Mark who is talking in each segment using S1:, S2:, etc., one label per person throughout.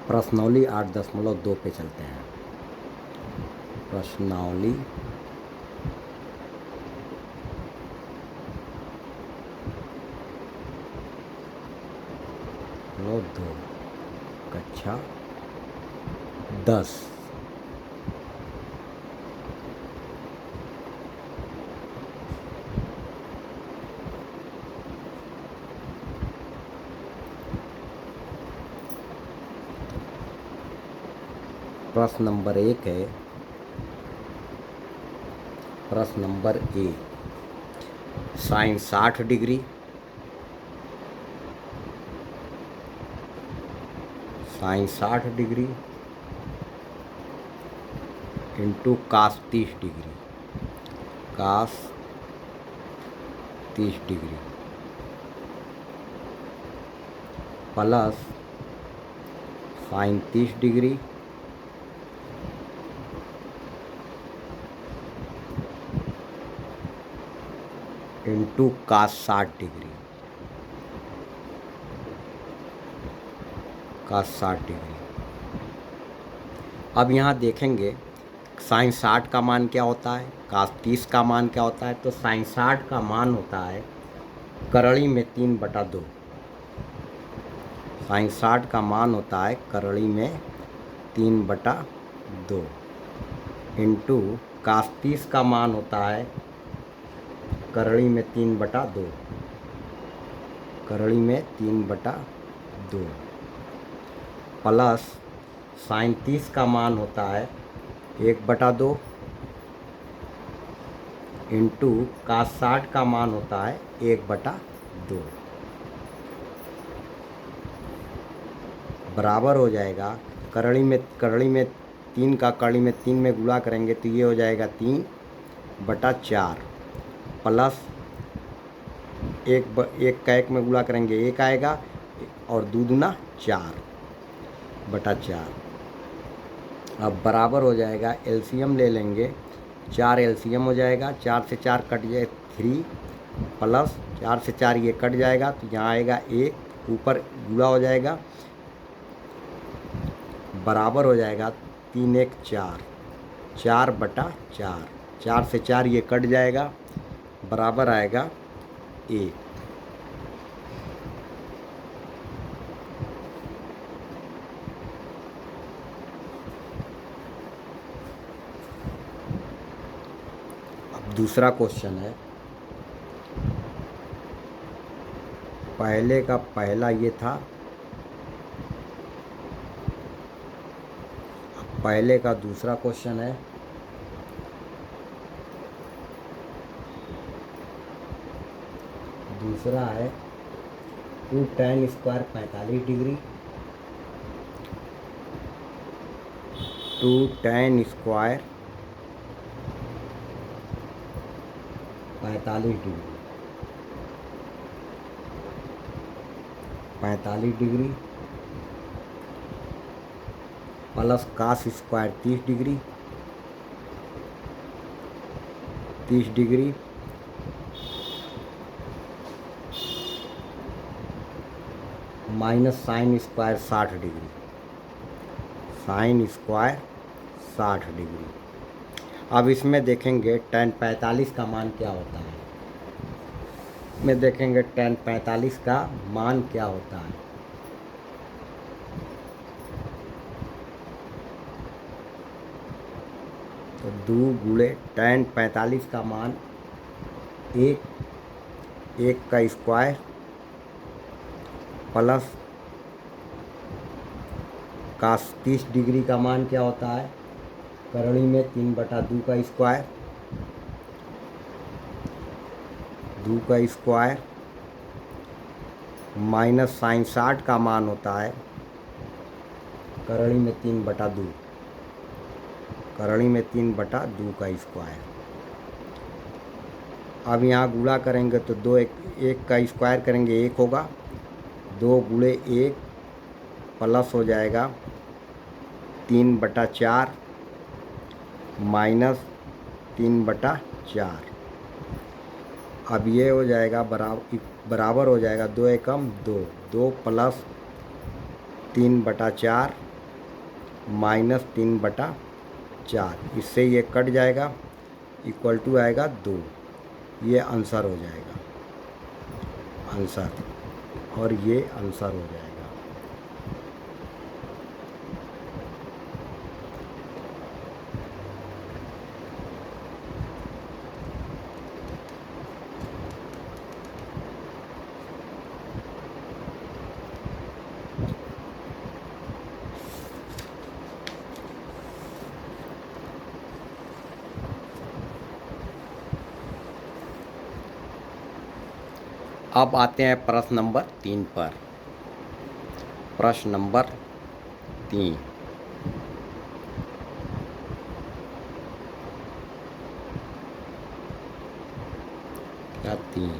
S1: प्रश्नावली 8.2 पे चलते हैं। प्रश्नावली 2 कक्षा 10। प्रश्न नंबर 1 है। प्रश्न number 1, sine 60 degree into cos 30 degree plus sine 30 degree into cos 60 degree अब यहाँ देखेंगे साइन 60 का मान क्या होता है, कास 30 का मान क्या होता है। तो साइन 60 का मान होता है करड़ी में 3/2। साइन 60 का मान होता है करड़ी में 3/2 इंटू कास 30 का मान होता है करड़ी में 3/2 प्लस साइन 30 का मान होता है 1/2 इंटू कास 60 का मान होता है 1/2 बराबर हो जाएगा। करड़ी में 3 का करड़ी में 3 में गुणा करेंगे तो ये हो जाएगा 3/4 प्लस 1 का 1 में गुणा करेंगे 1 आएगा और 2 दूना 4/4। अब बराबर हो जाएगा, एलसीएम ले लेंगे, 4 एलसीएम हो जाएगा, 4 से 4 कट जाए 3 प्लस 4 से 4 ये कट जाएगा तो यहाँ आएगा 1, ऊपर जुड़ा हो जाएगा, बराबर हो जाएगा 3 1 4 4/4। 4 से 4 ये कट जाएगा, बराबर आएगा 1। दूसरा क्वेश्चन है, पहले का पहला ये था, पहले का दूसरा क्वेश्चन है। दूसरा है 2 tan square 45 degree 2 tan square 45 degree plus cos square 30 degree minus sine square 60 degree. अब इसमें देखेंगे tan 45 का मान क्या होता है। में देखेंगे tan 45 का मान क्या होता है। तो 2 गुणे tan 45 का मान 1 का स्क्वायर प्लस कास 30 डिग्री का मान क्या होता है, करड़ी में 3/2 का स्क्वायर माइनस साइन 60 का मान होता है करड़ी में 3/2 का स्क्वायर। अब यहाँ गुणा करेंगे तो 2 1 का स्क्वायर करेंगे 1 होगा, 2 गुणे 1 प्लस हो जाएगा 3/4 माइनस 3/4। अब ये हो जाएगा बराबर हो जाएगा 2 एकम 2 प्लस 3/4 -3/4, इससे ये कट जाएगा, इक्वल टू आएगा 2। ये आंसर हो जाएगा, आंसर, और ये आंसर हो जाएगा। अब आते हैं प्रश्न नंबर 3 पर। प्रश्न नंबर 3, क्या 3?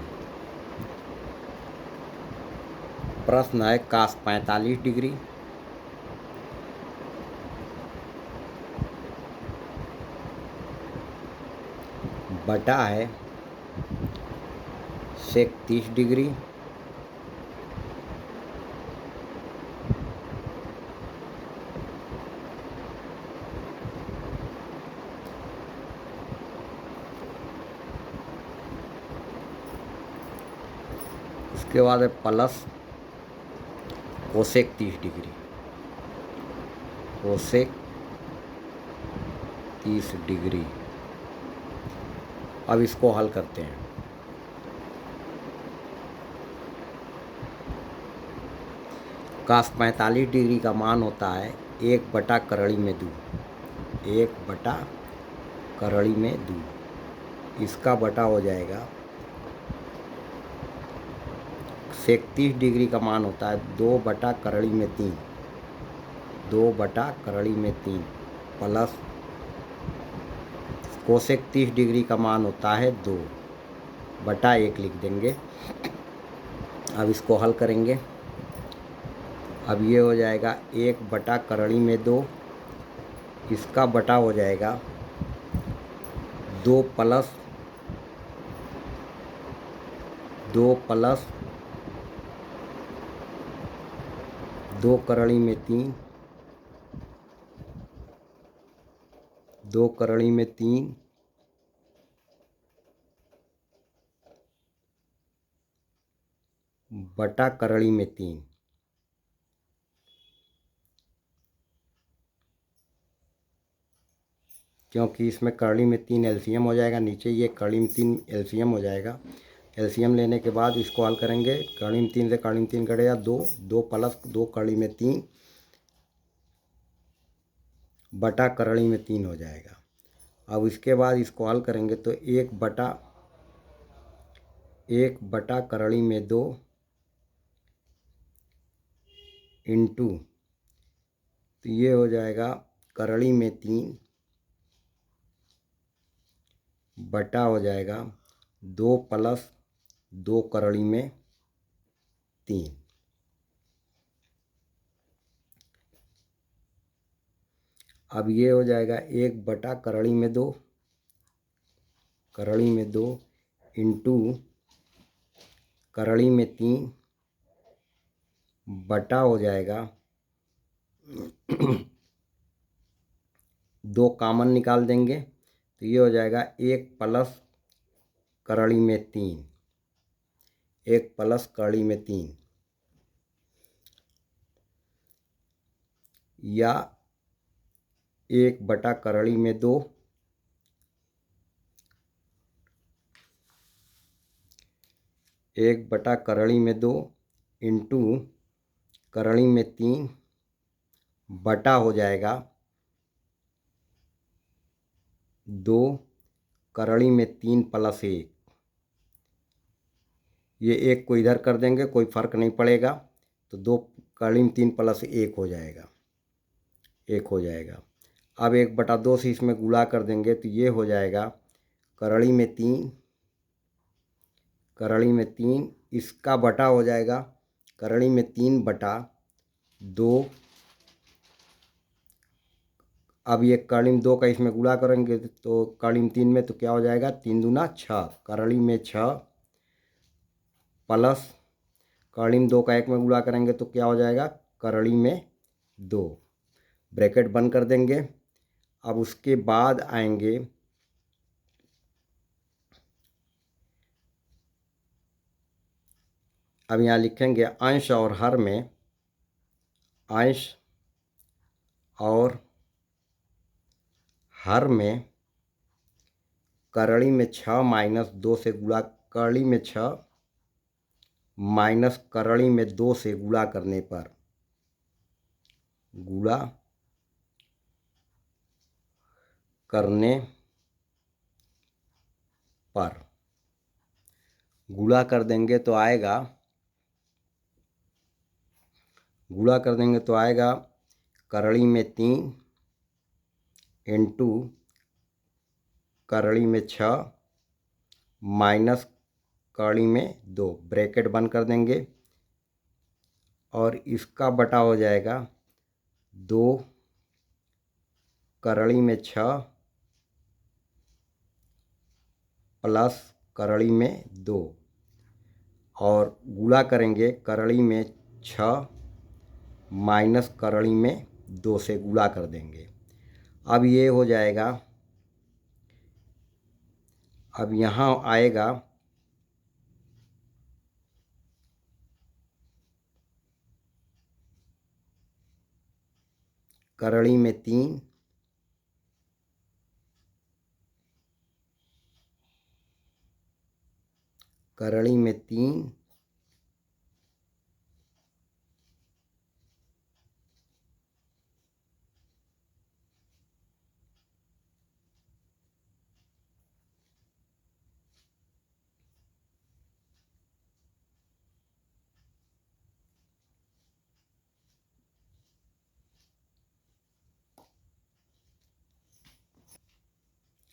S1: प्रश्न है cos 45 डिग्री बटा है sec 30 डिग्री उसके बाद है plus cosec 30 degree, cosec 30 degree. अब इसको हल करते हैं। cos 45 डिग्री का मान होता है 1/√2, 1/√2। इसका बटा हो जाएगा sec 30 डिग्री का मान होता है 2/√3, 2/√3 प्लस कोसेक 30 डिग्री का मान होता है 2/1 लिख देंगे। अब इसको हल करेंगे। अब ये हो जाएगा 1/√2, इसका बटा हो जाएगा 2 प्लस 2/3, 2/3 बटा 3, क्योंकि इसमें 3 एलसीएम हो जाएगा, नीचे ये 3 एलसीएम हो जाएगा। एलसीएम लेने के बाद इसको हल करेंगे। 3 से 3 कटेगा 2, 2 प्लस 2/3 बटा 3 हो जाएगा। अब इसके बाद इसको हल करेंगे तो 1/2 इंटू, तो ये हो जाएगा 3 बटा हो जाएगा 2 प्लस 2/3। अब ये हो जाएगा 1/2 इंटू 3 बटा हो जाएगा 2 कॉमन निकाल देंगे तो ये हो जाएगा 1 प्लस 3, 1 प्लस 3, या 1/2 इंटू 3 बटा हो जाएगा 2 3 प्लस 1। ये 1 को इधर कर देंगे, कोई फ़र्क नहीं पड़ेगा, तो 2 3 प्लस 1 हो जाएगा, 1 हो जाएगा। अब 1/2 से इसमें गुणा कर देंगे तो ये हो जाएगा 3, इसका बटा हो जाएगा 3/2। अब ये 2 का इसमें गुणा करेंगे तो 3 में तो क्या हो जाएगा 3 दूना 6, 6 प्लस 2 का 1 में गुणा करेंगे तो क्या हो जाएगा 2, ब्रैकेट बंद कर देंगे। अब उसके बाद आएंगे अब यहाँ लिखेंगे अंश और हर में, अंश और हर में करड़ी में 6 माइनस 2 से गुणा, करड़ी में 6 माइनस करड़ी में 2 से गुणा करने पर, गुणा करने पर गुणा कर देंगे तो आएगा, गुणा कर देंगे तो आएगा करड़ी में 3 इंटू करड़ी में 6 माइनस करड़ी में 2, ब्रैकेट बंद कर देंगे और इसका बटा हो जाएगा 2 करड़ी में 6 प्लस करड़ी में 2, और गुणा करेंगे करड़ी में 6 माइनस करड़ी में 2 से गुणा कर देंगे। अब ये हो जाएगा, अब यहाँ आएगा करड़ी में 3 करड़ी में 3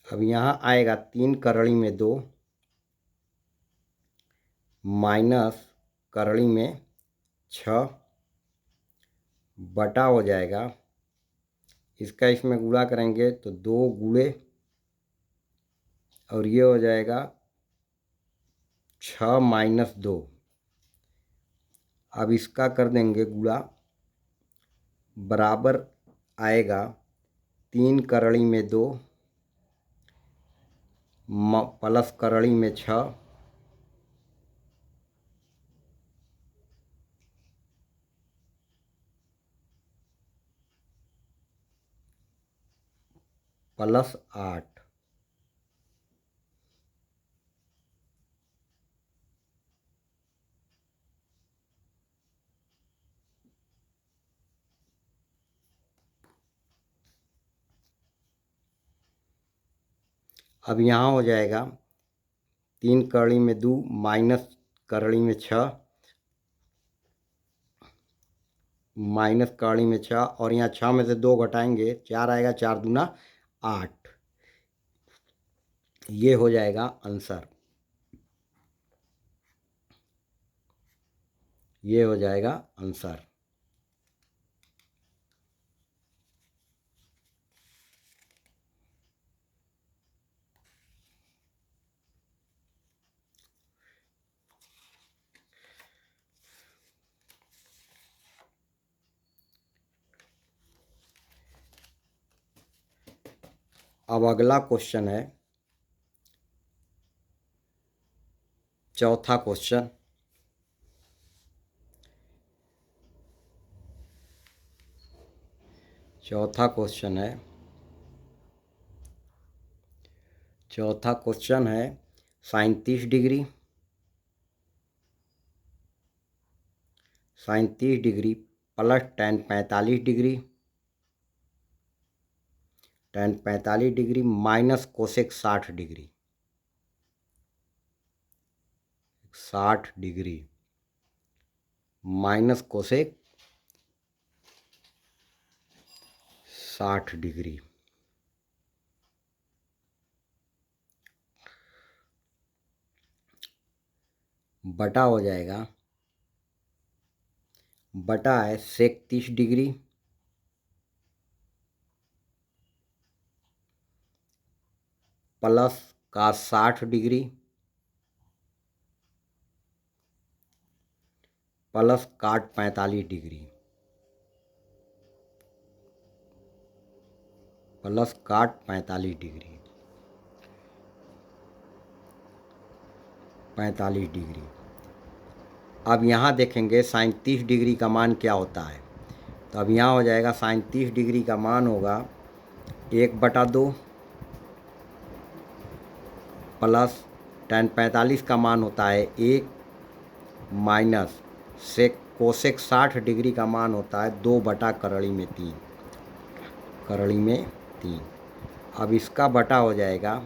S1: अब यहाँ आएगा 3 करड़ी में 2 माइनस करड़ी में 6 बटा हो जाएगा, इसका इसमें गुणा करेंगे तो 2 गुणे और ये हो जाएगा 6 माइनस 2। अब इसका कर देंगे गुणा, बराबर आएगा 3 करड़ी में 2 प्लस करड़ी में 6 प्लस 8। अब यहाँ हो जाएगा 3 करड़ी में 2 माइनस करड़ी में 6 माइनस करड़ी में 6, और यहाँ 6 में से 2 घटाएंगे 4 आएगा, 4 दूना 8। ये हो जाएगा आंसर, ये हो जाएगा आंसर। अब अगला क्वेश्चन है, चौथा क्वेश्चन। चौथा क्वेश्चन है, चौथा क्वेश्चन है 37 degree, 37 degree plus tan 45 degree, tan 45 degree minus cosec 60 degree, 60 degree minus cosec 60 degree. बटा हो जाएगा, बटा है सेक 30 डिग्री प्लस का 60 डिग्री प्लस काट 45 डिग्री। प्लस काट 45 डिग्री, 45 डिग्री। अब यहाँ देखेंगे साइन 30 डिग्री का मान क्या होता है। तो अब यहाँ हो जाएगा साइन 30 डिग्री का मान होगा 1/2 प्लस tan 45 का मान होता है 1 माइनस सेक कोसेक 60 डिग्री का मान होता है 2/3, करड़ी में 3। अब इसका बटा हो जाएगा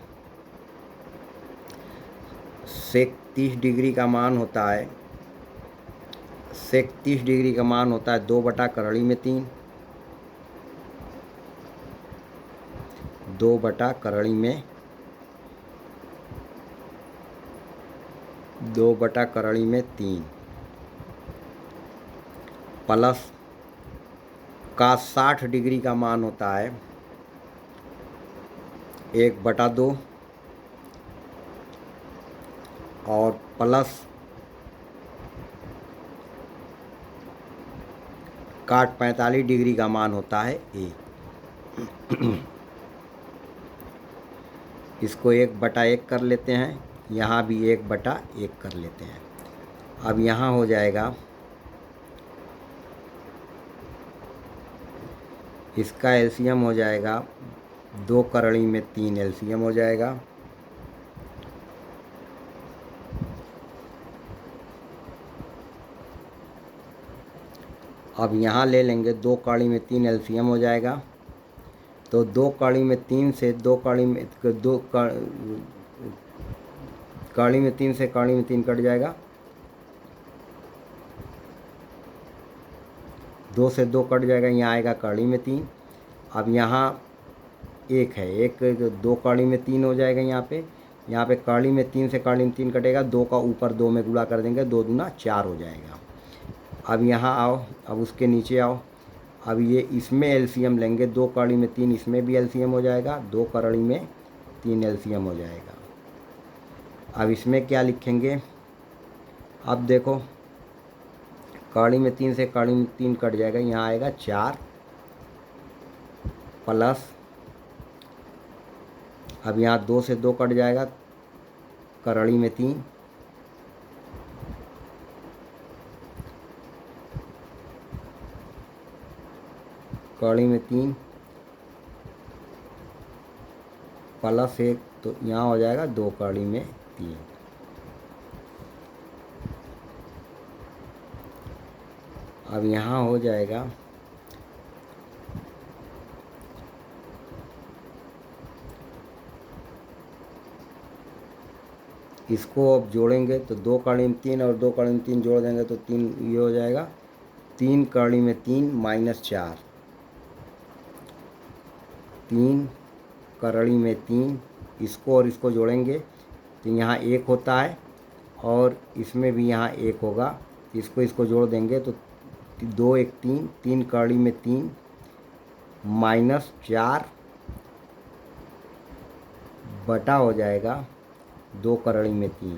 S1: सेक 30 डिग्री का मान होता है, सेक 30 डिग्री का मान होता है 2/3 में 3, 2/3 में 3 प्लस का 60 डिग्री का मान होता है 1/2 और प्लस काट 45 डिग्री का मान होता है 1। इसको 1/1 कर लेते हैं, यहाँ भी 1/1 कर लेते हैं। अब यहाँ हो जाएगा इसका एलसीएम हो जाएगा 2 करड़ी में 3 एलसीएम हो जाएगा। अब यहाँ ले लेंगे 2 कड़ी में 3 एलसीएम हो जाएगा। तो 2 कड़ी में 3 से 2 कड़ी में 2 कड़ी में 3 से कड़ी में 3 कट जाएगा, 2 से 2 कट जाएगा, यहाँ आएगा कड़ी में 3। अब यहाँ 1 है, 1 2 कड़ी में 3 हो जाएगा यहाँ पे कड़ी में 3 से कड़ी में 3 कटेगा, 2 का ऊपर 2 में गुणा कर देंगे, 2 दूना 4 हो जाएगा। अब यहाँ आओ, अब उसके नीचे आओ, अब ये इसमें एलसीएम लेंगे, 2 कड़ी में 3 इसमें भी एलसीएम हो जाएगा, 2 कड़ी में 3 एलसीएम हो जाएगा। अब इसमें क्या लिखेंगे, अब देखो कड़ी में 3 से कड़ी में 3 कट जाएगा, यहाँ आएगा 4 प्लस, अब यहाँ 2 से 2 कट जाएगा, कड़ी में 3 कड़ी में 3 प्लस 1, तो यहाँ हो जाएगा 2 कड़ी में 3। अब यहाँ हो जाएगा इसको अब जोड़ेंगे तो 2 कड़ी में 3 और 2 कड़ी में 3 जोड़ देंगे तो 3 ये हो जाएगा 3 कड़ी में 3 माइनस 4, 3 कड़ी में 3, इसको और इसको जोड़ेंगे तो यहाँ 1 होता है और इसमें भी यहाँ 1 होगा, इसको जोड़ देंगे तो 2 1 3, 3 कड़ी में 3 माइनस 4 बटा हो जाएगा 2 कड़ी में 3।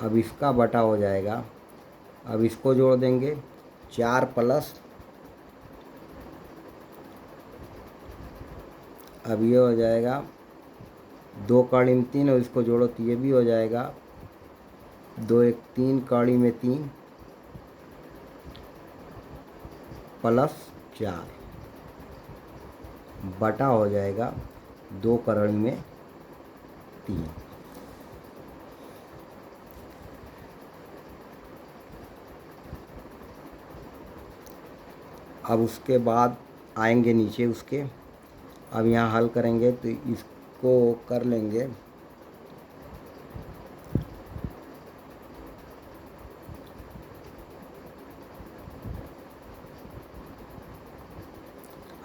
S1: अब इसका बटा हो जाएगा, अब इसको जोड़ देंगे 4 प्लस, अब ये हो जाएगा 2 कड़ी में 3 और इसको जोड़ो तो ये भी हो जाएगा 2 1 3 कड़ी में 3 प्लस 4 बटा हो जाएगा 2 कड़ी में 3। अब उसके बाद आएंगे नीचे उसके, अब यहाँ हल करेंगे तो इसको कर लेंगे,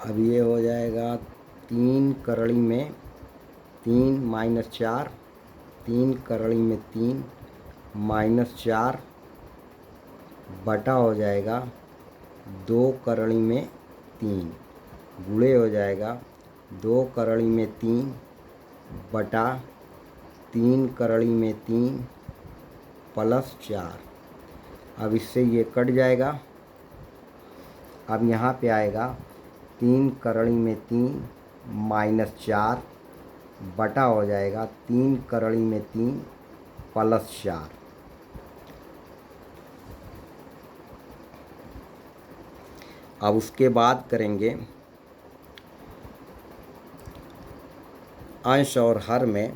S1: अब ये हो जाएगा 3 कड़ी में 3 माइनस 4, 3 कड़ी में 3 माइनस 4 बटा हो जाएगा 2 कड़ी में 3 गुणे हो जाएगा 2 कड़ी में 3 बटा 3 कड़ी में 3 प्लस 4। अब इससे ये कट जाएगा। अब यहाँ पे आएगा 3 करड़ी में 3 माइनस 4 बटा हो जाएगा 3 करड़ी में 3 प्लस 4। अब उसके बाद करेंगे अंश और हर में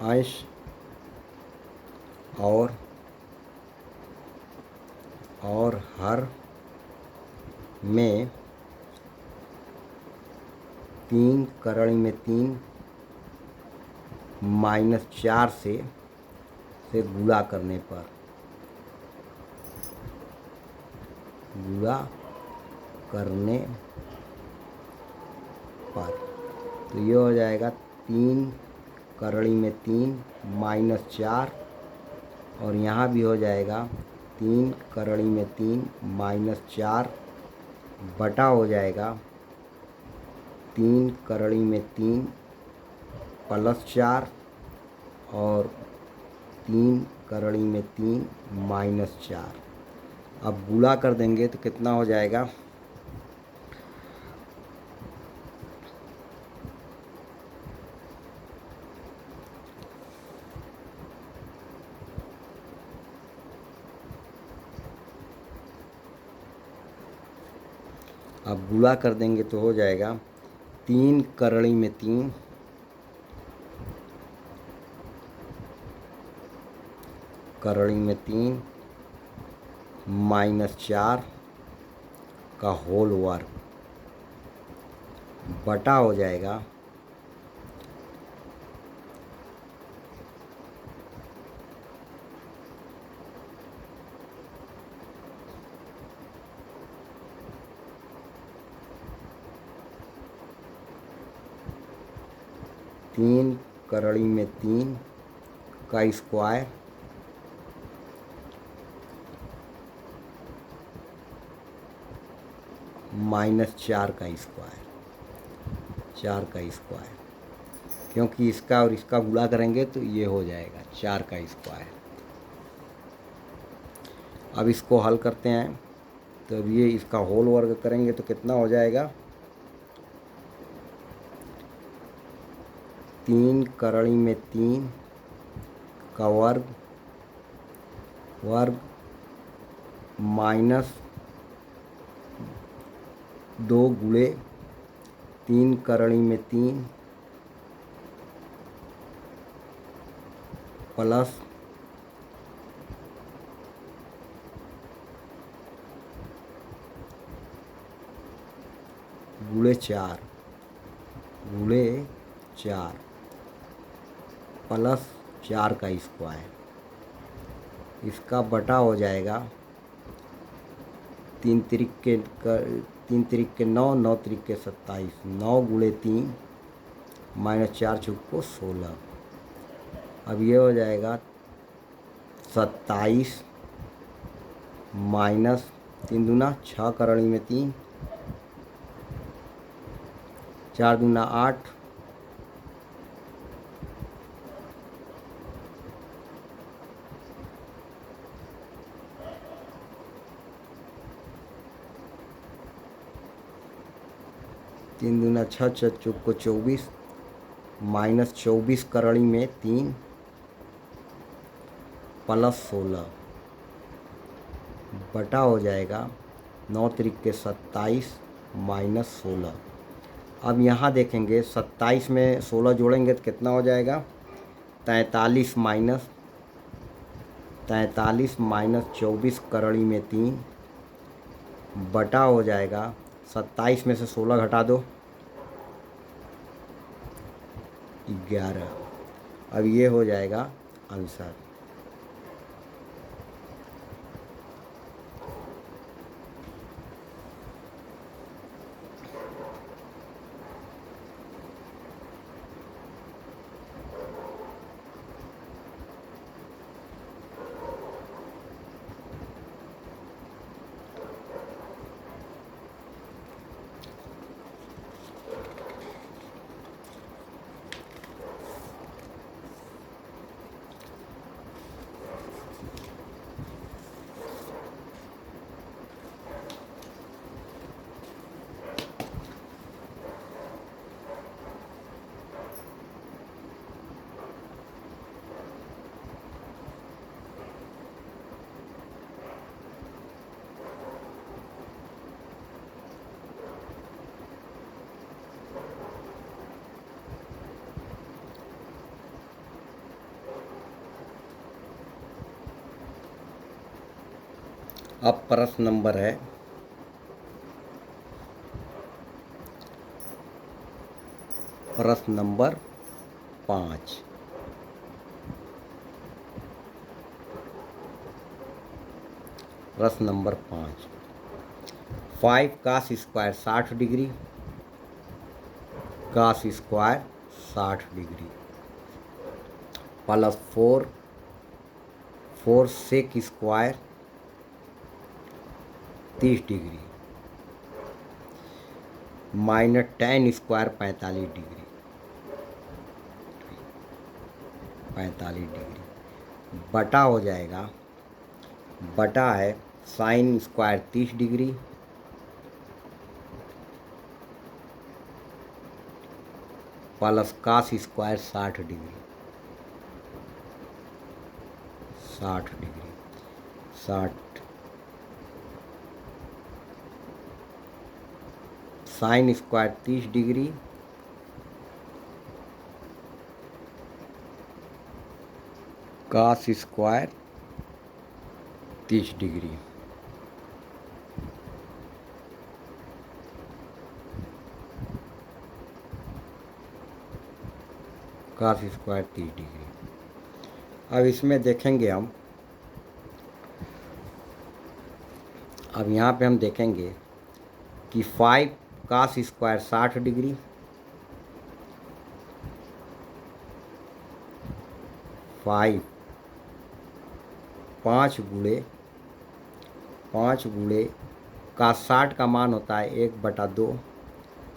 S1: अंश और हर में 3 करड़ी में 3 माइनस 4 से गुणा करने पर तो ये हो जाएगा 3 करड़ी में 3 माइनस 4 और यहाँ भी हो जाएगा 3 करड़ी में 3 माइनस 4 बटा हो जाएगा 3 करड़ी में 3 प्लस 4 और 3 करड़ी में 3 माइनस 4। अब गुणा कर देंगे तो कितना हो जाएगा, अब गुणा कर देंगे तो हो जाएगा 3 करड़ी में 3 करड़ी में 3 माइनस 4 का होल वर्ग बटा हो जाएगा 3 करड़ी में 3 का स्क्वायर माइनस 4 का स्क्वायर, 4 का स्क्वायर, क्योंकि इसका और इसका गुणा करेंगे तो ये हो जाएगा 4 का स्क्वायर। अब इसको हल करते हैं तो अब ये इसका होल वर्ग करेंगे तो कितना हो जाएगा, 3 करड़ी में 3 का वर्ग माइनस 2 गुणे 3 करड़ी में 3 प्लस 4 प्लस 4 का स्क्वायर, इसका बटा हो जाएगा 3 तिरिक के 9, 9 तिरिक के 27, 9 गुणे 3 माइनस 4 चौक को 16। अब ये हो जाएगा 27 माइनस 3 दूना 6 करड़ी में 3, 4 दूना 8, तीन दूना 6, 6 चौक को 24 माइनस 24 करड़ी में 3 प्लस 16 बटा हो जाएगा 9 तिरिक के 27 माइनस 16। अब यहाँ देखेंगे 27 में 16 जोड़ेंगे तो कितना हो जाएगा, 43 माइनस 24 करड़ी में 3 बटा हो जाएगा 27 में से 16 घटा दो 11। अब ये हो जाएगा आंसर। अब प्रश्न नंबर है प्रश्न नंबर 5। प्रश्न number 5, 5 cos square 60 degree, cos square 60 degree plus 4 sec square 30 degree minus tan square 45 degree 45 degree बटा हो जाएगा, बटा है sine square 30 degree plus cos square 60 degree 60 sine square 30 degree cos square 30 degree cos square 30 degree. अब इसमें देखेंगे हम, अब यहाँ पे हम देखेंगे कि 5 कास स्क्वायर 60 डिग्री 5 गुणे का 60 का मान होता है 1/2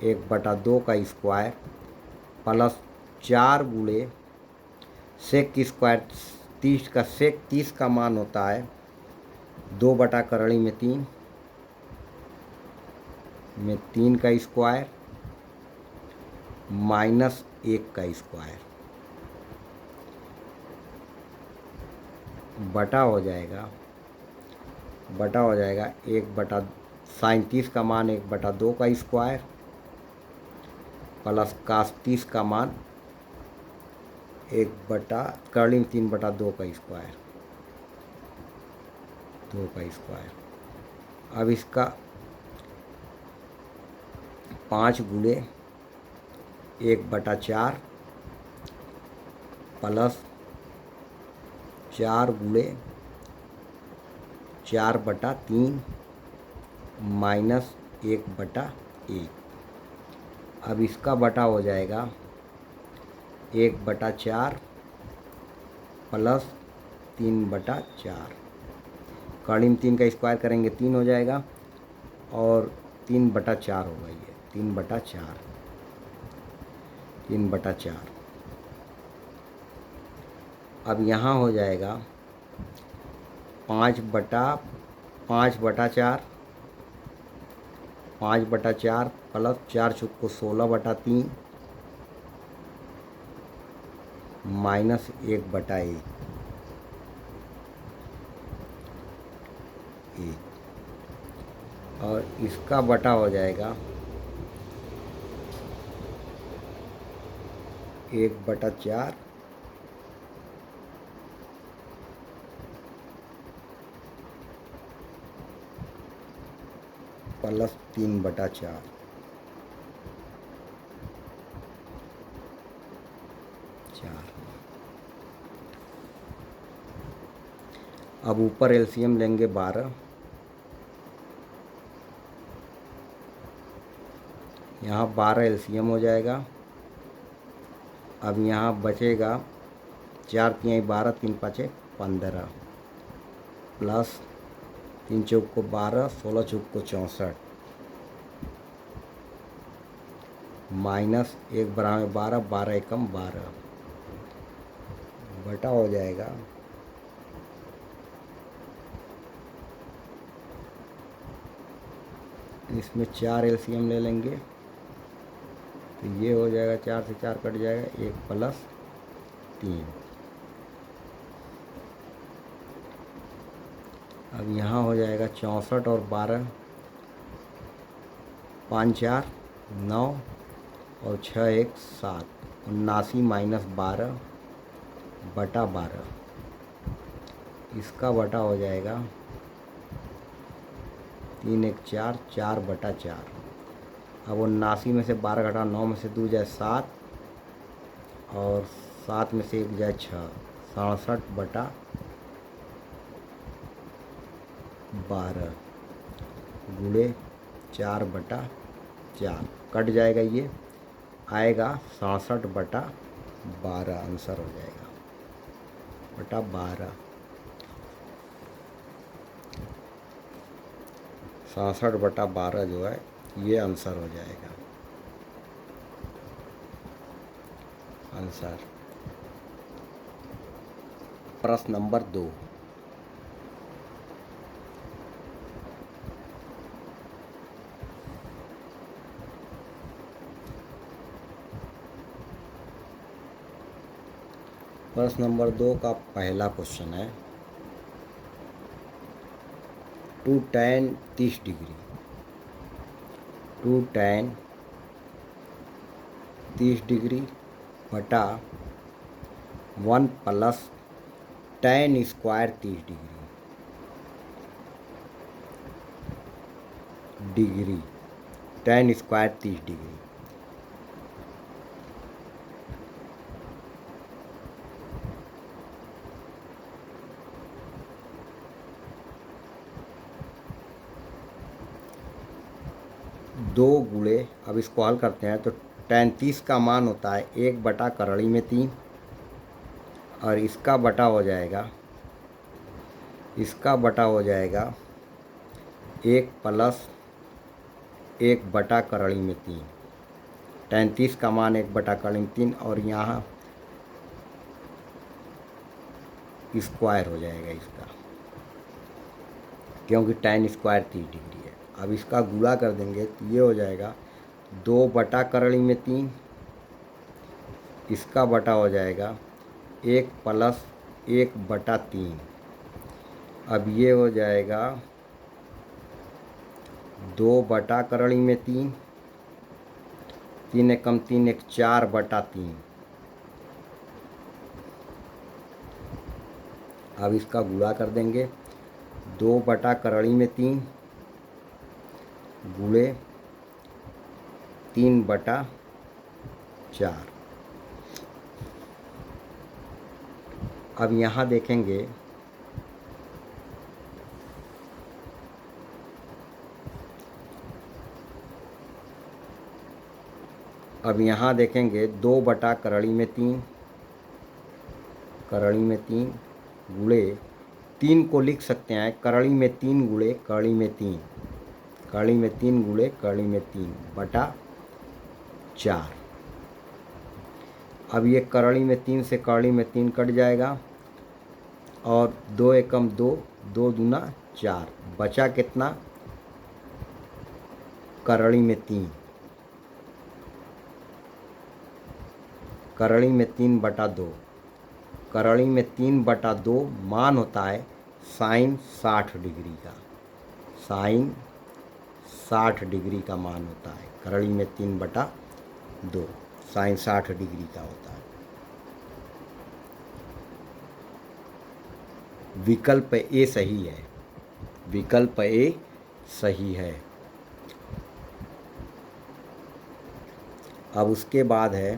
S1: 1/2 का स्क्वायर प्लस 4 गुणे सेक स्क्वायर 30 का सेक 30 का मान होता है 2/3 में 3 का स्क्वायर माइनस 1 का स्क्वायर बटा हो जाएगा 1 साइन 30 का मान 1/2 का स्क्वायर प्लस कास 30 का मान 3/2 का स्क्वायर 2 का स्क्वायर। अब इसका 5 गुणे 1/4 प्लस 4 गुणे 4/3 माइनस 1/1। अब इसका बटा हो जाएगा 1/4 प्लस 3/4 कड़ी में 3 का स्क्वायर करेंगे 3 हो जाएगा और 3/4 होगा, ये 3/4। अब यहाँ हो जाएगा 5/4 प्लस 4 चौको 16/3 माइनस 1/1 और इसका बटा हो जाएगा 1/4 प्लस 3/4 अब ऊपर एलसीएम लेंगे 12, यहाँ 12 एलसीएम हो जाएगा। अब यहाँ बचेगा 4 तिहाई 12 3 5 15 प्लस 3 चौको 12 16 चौको 64 माइनस 1 बराबर 12 12 एकम 12 बटा हो जाएगा इसमें 4 एलसीएम ले लेंगे तो ये हो जाएगा 4 से 4 कट जाएगा 1 प्लस 3। अब यहाँ हो जाएगा 64 और 12 5 4 9 और 6 1 7 79 माइनस 12 बटा 12 इसका बटा हो जाएगा 3 एक 4, 4/4। अब 79 में से 12 घटा 9 में से 2 जाए 7 और 7 में से 1 जाए 6, 67/12 गुणे 4/4 कट जाएगा, ये आएगा 67/12 आंसर हो जाएगा बटा 12। 67/12 जो है ये आंसर हो जाएगा। आंसर प्रश्न नंबर 2। प्रश्न नंबर 2 का पहला क्वेश्चन है 2 tan 30 डिग्री, 2 tan 30 डिग्री बटा 1 plus tan square 30 degree tan square 30 degree. दो गुणे, अब इसको हल करते हैं तो tan 30 का मान होता है 1/3 और इसका बटा हो जाएगा 1 प्लस 1/3। tan 30 का मान 1/3 और यहाँ स्क्वायर हो जाएगा इसका, क्योंकि tan स्क्वायर 30 डिग्री है। अब इसका गुणा कर देंगे तो ये हो जाएगा 2/3, इसका बटा हो जाएगा 1 प्लस 1/3। अब ये हो जाएगा 2/3, 3 एक कम 3 एक 4/3। अब इसका गुणा कर देंगे 2/3 गुणे 3/4। अब यहाँ देखेंगे अब यहाँ देखेंगे 2/3 गुणे 3 को लिख सकते हैं 3 गुणे 3/4। अब ये 3 से 3 कट जाएगा और 2 एकम 2, 2 दूना 4, बचा कितना 3 3/2। 3/2 मान होता है साइन 60 डिग्री का, साइन 60 डिग्री का मान होता है 3/2 साइन 60 डिग्री का होता है। विकल्प ए सही है, विकल्प ए सही है। अब उसके बाद है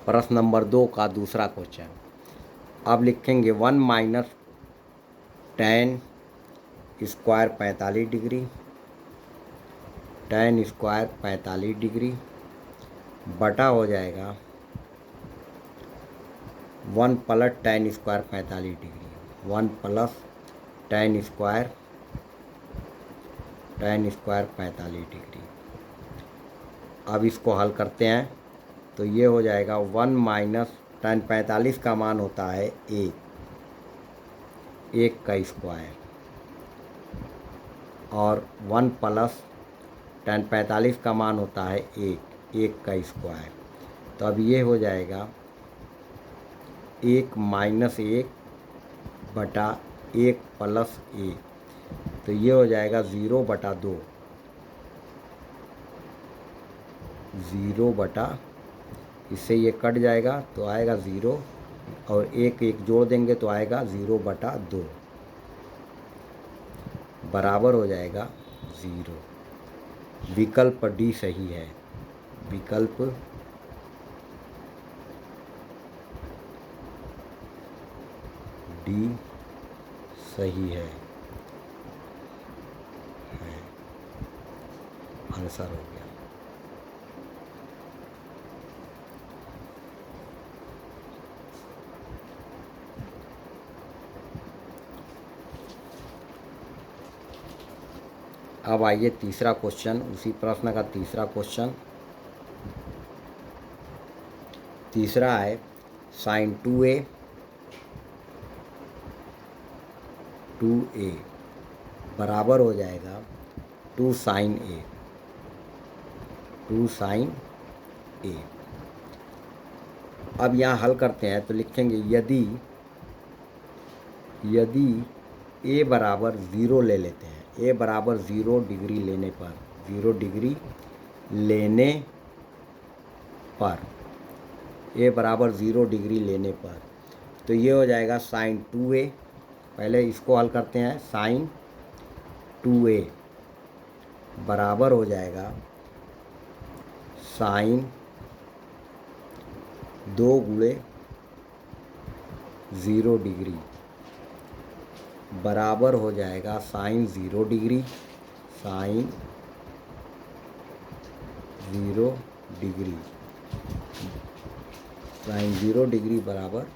S1: प्रश्न नंबर 2 का दूसरा क्वेश्चन। अब लिखेंगे 1 minus tan square 45 degree, tan square 45 degree बटा हो जाएगा 1 plus tan square 45 degree, 1 plus tan square 45 degree. अब इसको हल करते हैं तो ये हो जाएगा 1 माइनस tan 45 का मान होता है 1 का स्क्वायर और 1 प्लस tan 45 का मान होता है 1 का स्क्वायर। तो अब ये हो जाएगा 1 माइनस 1/1 प्लस 1, तो ये हो जाएगा 0/2, 0/2। इससे ये कट जाएगा तो आएगा 0 और एक एक जोड़ देंगे तो आएगा 0/2 बराबर हो जाएगा 0। विकल्प डी सही है। विकल्प डी सही है, आंसर हो गया। अब आइए तीसरा क्वेश्चन, उसी प्रश्न का तीसरा क्वेश्चन। तीसरा है sin 2a बराबर हो जाएगा 2 sin a। अब यहाँ हल करते हैं तो लिखेंगे यदि a बराबर 0 ले लेते हैं, a बराबर 0 डिग्री लेने पर, 0 डिग्री लेने पर, a बराबर 0 डिग्री लेने पर, तो ये हो जाएगा sin 2a। पहले इसको हल करते हैं। sin 2a बराबर हो जाएगा sin 2 गुणे 0 डिग्री बराबर हो जाएगा sin 0 degree, sin 0 degree, sin 0 degree बराबर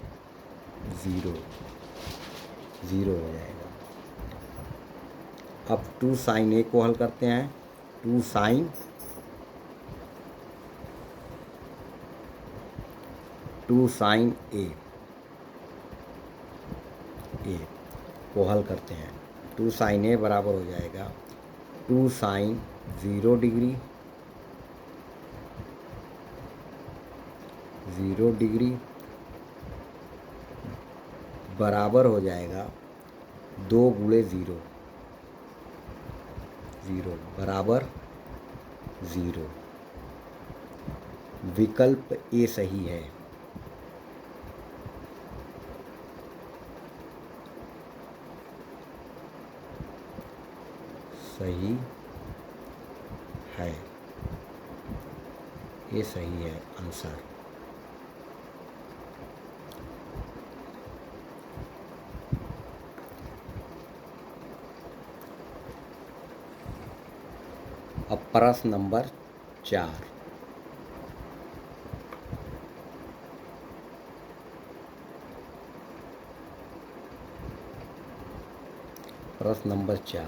S1: 0 हो जाएगा। अब 2 sin a को हल करते हैं। 2 sin a को हल करते हैं। 2 sin a बराबर हो जाएगा 2 sin 0 डिग्री बराबर हो जाएगा 2 गुणे 0 बराबर 0। विकल्प ए सही है। सही है, ये सही है आंसर। अब प्रश्न नंबर 4। प्रश्न number 4,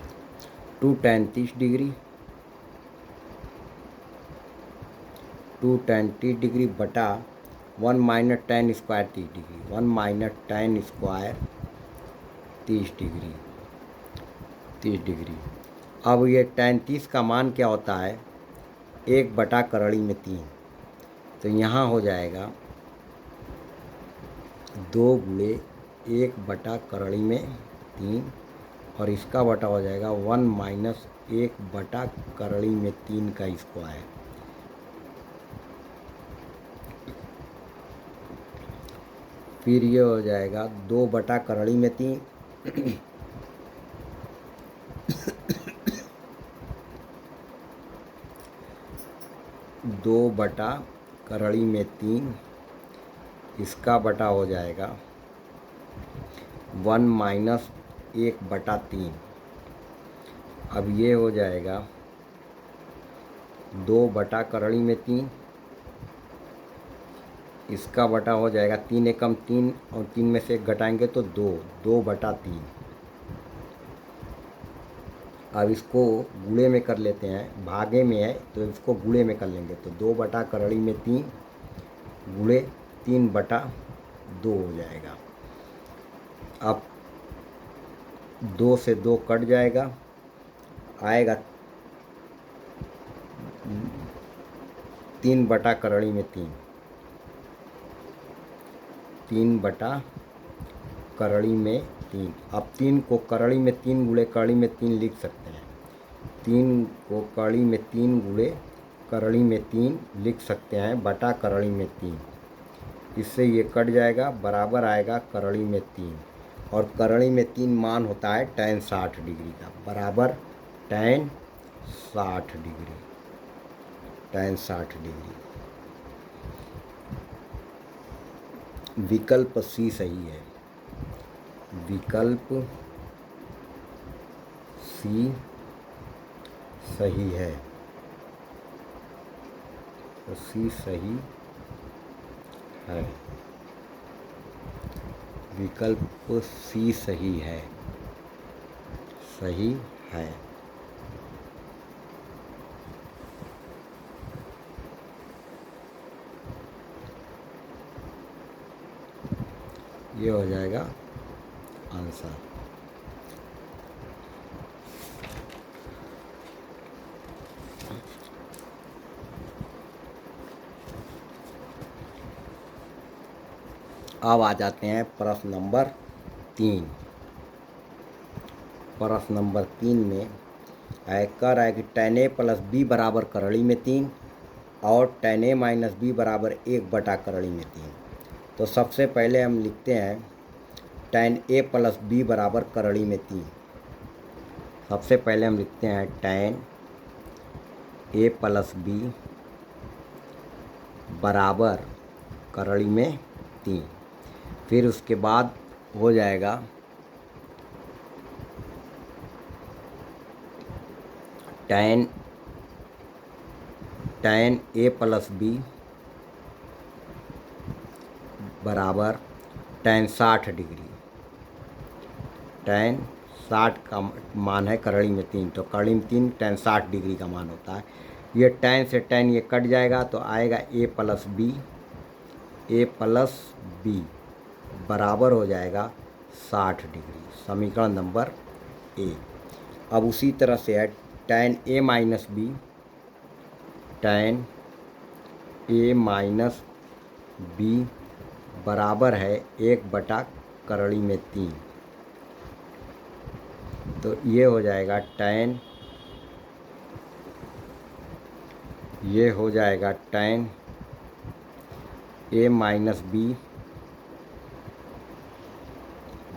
S1: 2 tan 30 degree, 2 tan 30 degree बटा 1 minus tan square 30 degree, 1 minus tan square 30 degree. अब ये tan 30 का मान क्या होता है? 1/3। तो यहाँ हो जाएगा 2 गुणे 1/3 और इसका बटा हो जाएगा 1 माइनस 1/3 का स्क्वायर। फिर ये हो जाएगा 2/3 2/3 इसका बटा हो जाएगा 1 माइनस 1/3। अब ये हो जाएगा 2/3, इसका बटा हो जाएगा 3 एकम 3 और 3 में से 1 घटाएंगे तो 2/3। अब इसको गुणे में कर लेते हैं, भागे में है तो इसको गुणे में कर लेंगे तो 2/3 गुणे 3/2 हो जाएगा। अब 2 से 2 कट जाएगा, आएगा 3/3। 3/3। अब 3 को कड़ी में 3 गुणे कड़ी में 3 लिख सकते हैं। 3 को कड़ी में 3 गुणे करड़ी में 3 लिख सकते हैं बटा करड़ी में 3। इससे ये कट जाएगा, बराबर आएगा करड़ी में 3। और करड़ी में 3 मान होता है tan 60 डिग्री का, बराबर tan 60 डिग्री, tan 60 डिग्री। विकल्प सी सही है, विकल्प सी सही है, तो सी सही है, विकल्प सी सही है, सही है। ये हो जाएगा आंसर। अब आ जाते हैं प्रश्न नंबर 3। प्रश्न नंबर 3 में कह रहा है कि tan a प्लस बी बराबर करड़ी में 3 और tan a माइनस बी बराबर 1 बटा करड़ी में 3। तो सबसे पहले हम लिखते हैं tan a प्लस बी बराबर करड़ी में 3। सबसे पहले हम लिखते हैं tan a प्लस बी बराबर करड़ी में 3। फिर उसके बाद हो जाएगा tan a प्लस बी बराबर tan 60 डिग्री। tan 60 का मान है करड़ी में 3, तो करड़ी में 3 tan 60 डिग्री का मान होता है। ये tan से tan ये कट जाएगा तो आएगा a प्लस बी बराबर हो जाएगा 60 डिग्री, समीकरण नंबर ए। अब उसी तरह से है tan a minus B, tan a minus B बराबर है 1 बटा करड़ी में 3। तो ये हो जाएगा tan a माइनस बी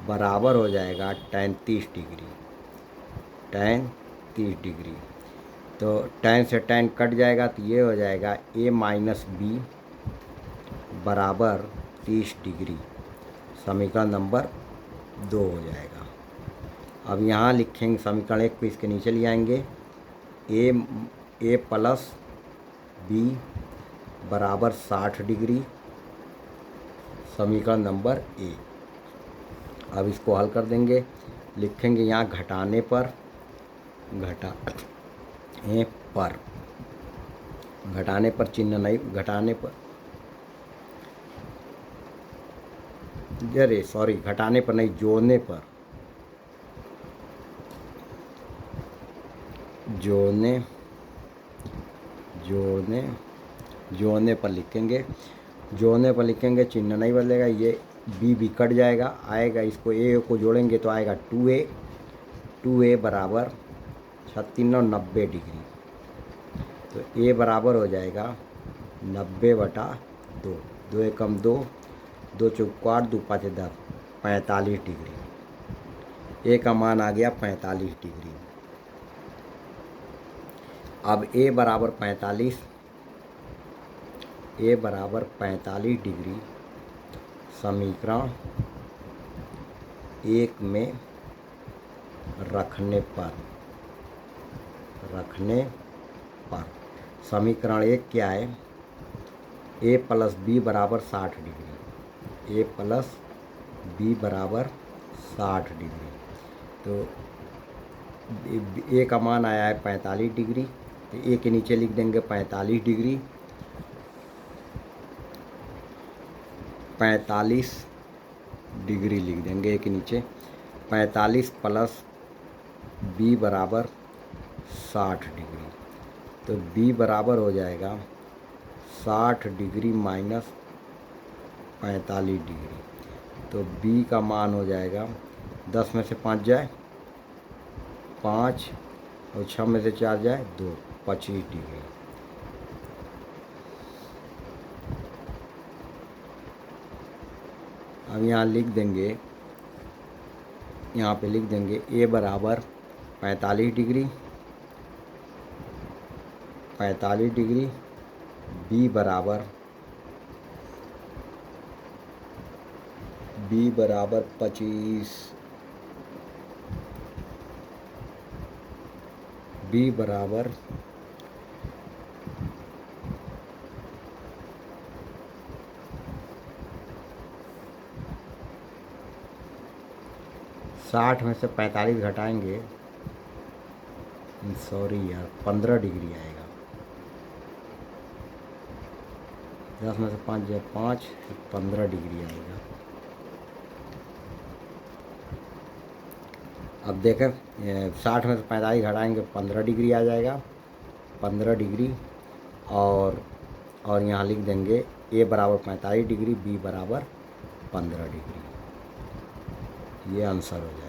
S1: बराबर हो जाएगा tan 30 डिग्री, tan 30 डिग्री। तो tan से tan कट जाएगा तो ये हो जाएगा a माइनस बी बराबर 30 डिग्री, समीकरण नंबर 2 हो जाएगा। अब यहाँ लिखेंगे समीकरण 1 को इसके नीचे ले आएंगे, a प्लस बी बराबर 60 डिग्री, समीकरण नंबर ए। अब इसको हल कर देंगे, लिखेंगे यहाँ घटाने पर चिन्ह नहीं, घटाने पर नहीं, जोड़ने पर लिखेंगे, चिन्ह नहीं बदलेगा, ये बी कट जाएगा, आएगा इसको ए को जोड़ेंगे तो आएगा 2a बराबर 3690 डिग्री। तो ए बराबर हो जाएगा 90/2, 2 एकम 2, 2 चौक 8, 2 5 10, 45 डिग्री। ए का मान आ गया 45 डिग्री। अब ए बराबर 45 डिग्री, समीकरण 1 में रखने पर समीकरण 1 क्या है, a प्लस बी बराबर 60 डिग्री, a प्लस बी बराबर 60 डिग्री। तो a का मान आया है 45 डिग्री, तो a के नीचे लिख देंगे 45 डिग्री, 45 डिग्री लिख देंगे a के नीचे, 45 प्लस b बराबर 60 डिग्री। तो b बराबर हो जाएगा 60 डिग्री माइनस 45 डिग्री। तो b का मान हो जाएगा 10 में से 5 जाए 5 और 6 में से 4 जाए 2, 25 डिग्री। अब यहाँ लिख देंगे, यहाँ पे लिख देंगे ए बराबर 45 डिग्री, 45 डिग्री, बी बराबर 25, बी बराबर 60 में से 45 घटाएंगे, सॉरी यार, 15 डिग्री आएगा। 10 में से 5 जाए 5, 15 डिग्री आएगा। अब देखें 60 में से 45 घटाएंगे 15 डिग्री आ जाएगा, 15 डिग्री। और यहाँ लिख देंगे ए बराबर 45 डिग्री, बी बराबर 15 डिग्री। ये आंसर हो जाएगा।